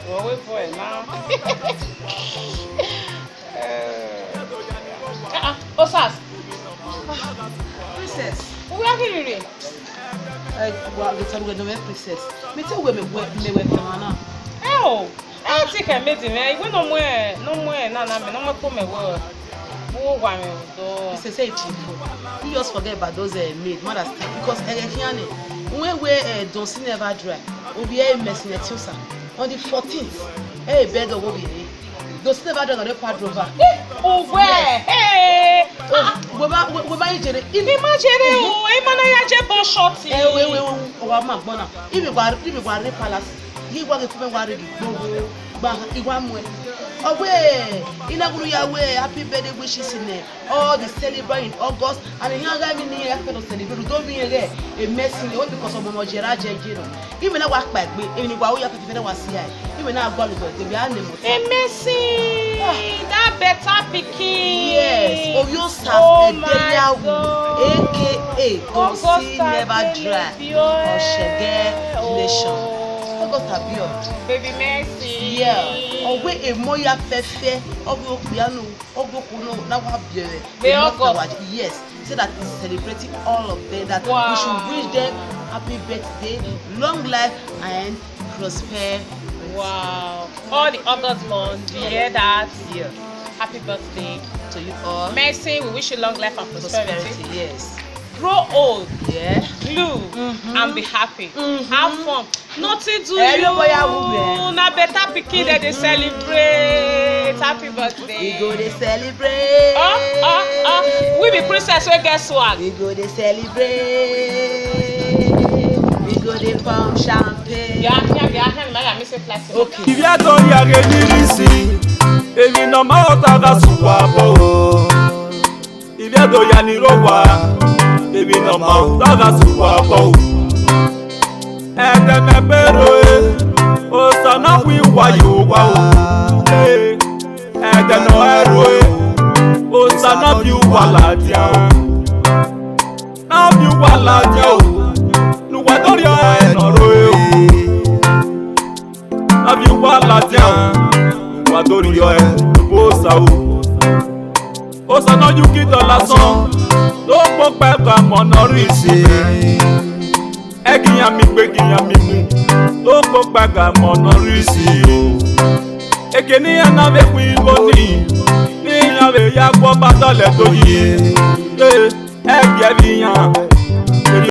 Oh, wait for it now. Osas. Princess. Who are you? Well, the time we no princess. Me tell we me na. Oh, I think I made him. We no more. No more come work. Who want me do? Princess say cheap. You just forget about those maid, mother still because Erekiane. When we don't see never dry. We be a mess in the Tusa. On the 14th. Hey, bed will be there. Those never done on the part rover. Oh, where? Hey! We buy it. Imagine you. I just bought shorty. Magbona. If you go to palace, you go to the away, in a way, happy birthday wishes in there. All the celebrate in August, and the young guy in the after celebrate. Don't be a mess in the way because of Mojera Jero. Even a walk back, even if I have to finish was here. Even now, God is going to be animal. A messy that better picking. Yes, of your son, aka don't see never dry or shaggy nation. Baby Mercy. Yeah. Owe emoya fefe ogo piano ogo kuno na wa biere. Yes. So that is celebrating all of them that we should wish them happy birthday, long life and prosperity. Wow. All the August months, you hear that? Yeah. Happy birthday to you all. Mercy, we wish you long life and prosperity. Yes. Grow old, yeah, glue, and be happy. Have fun. Nothing to you. Na better pikin that they celebrate. Happy birthday. We go to celebrate. We be princess. We get swag. We go to celebrate. We go to pump champagne. Okay. If you don't hear anything, if you know my other suwa, if you don't hear any rowa. Baby no mau daga suwa bo ede me pero o sana wi wa yo wa o ede no ero o sana bi wa la dia o na bi wa la dia o nu wa do ri e no ro na bi wa la dia o wa do ri e bo sa o sana yu ki do lásán ló pọ̀ pẹ̀lú àmọ̀nàrísì ẹ̀gìyàn mi gbé gìyàn mi mú ló pọ̀ pẹ̀lú àmọ̀nàrísì o èké níyàn náà lè pín ìwọ ní níyàn lè yá gbọ́ bá tọ̀lẹ̀ tó yí ẹ̀gẹ́ níyàn.